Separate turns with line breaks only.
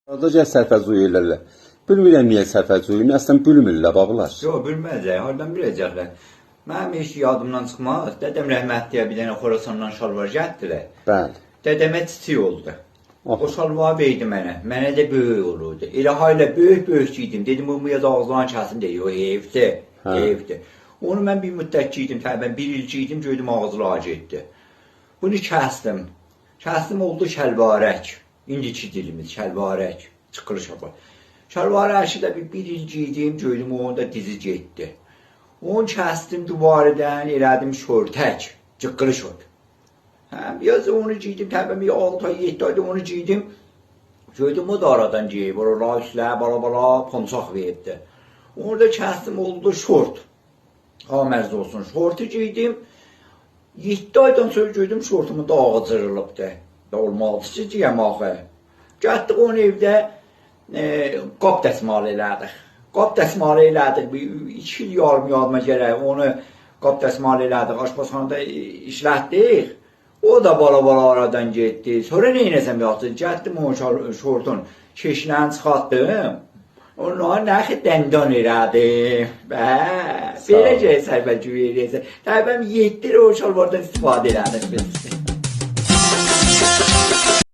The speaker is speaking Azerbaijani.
Sadəcə sərfəzuy ellərlər. Bilmirəm niyə sərfəzuyunu, əslən bilmirlər babalar.
Yox, bilməzlər, hardan biləcəklər. Mənim heç yadımdan çıxmaz. Dədəm rəhmətliyə bir dənə Xorasandan şalvar gətirdilər.
Bəli.
Dədəmə çiçək oldu.
Oh.
O şalvarı verdi mənə. Mənə də böyük olurdu. Elə hayla böyük giydim. Dedim, bu ya da ağzından kəsin deyil. O heyfdir, heyfdir. Onu mən bir müddət giydim, təbən bir il giydim, gördüm ağzılar getdi. Bunu kəsdim. Kəsdim oldu şəlvarək. İndiki dilimiz şəlvarək. Çıxılı şalvar. Şəlvarəki də bir il giydim, gördüm onun da dizi getdi. Onu kəsdim duvarədən, elədim şortək. Çıqqılı şort. Biraz onu giydim, təbən bir 6 ay, 7 ayda onu giydim. Gördüm o da aradan giyib, oralar üstlər, bala ponçaq verdi. Onu da kəsdim oldu şort. Amərz olsun, şortu giydim. 7 aydan sonra gördüm şortumun da ağacırılıbdı. Olmalıdır ki, giyəm axı. Gətdik onu evdə qap dəsmalı elədik. Qap dəsmalı elədik, 2 il yarım yadıma gərək onu qap dəsmalı elədik, aşpazxanada işlətdik. O da bala aradan getdi. Sonra neynəsəm yaxşı, gətdim o şortun keşlərini çıxartdım. Onlara nəxi dəndan elədim. Belə sərbəcü eləyəcək. Təbəm 7 il o şalvardan istifadə elədik biz.